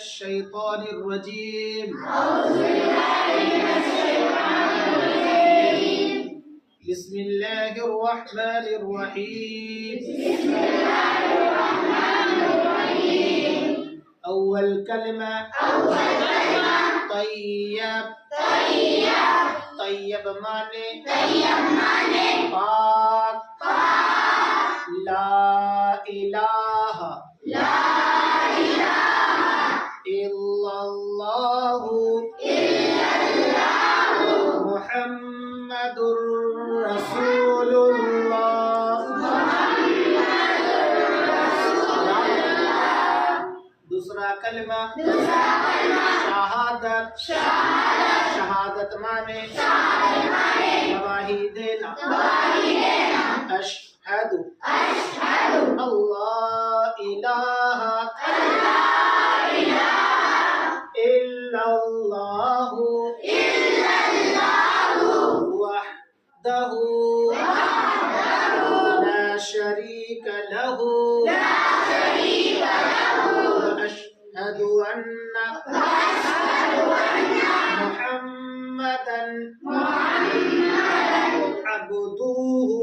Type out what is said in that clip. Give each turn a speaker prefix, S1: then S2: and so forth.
S1: الشيطان الرجيم بسم الله الرحمن الرحيم أول كلمة طيب طيب माने पाक ला इलाहा इल्लल्लाहु मुहम्मदुर रसूलुल्लाह दूसरा कलमा शहादत शहादत माने गवाही देना अशहदु अल्लाह इलाहा इल्लल्लाहु वहदहु ला शरीक लहु अशहदु अन्ना मुहम्मदन अब्दुहु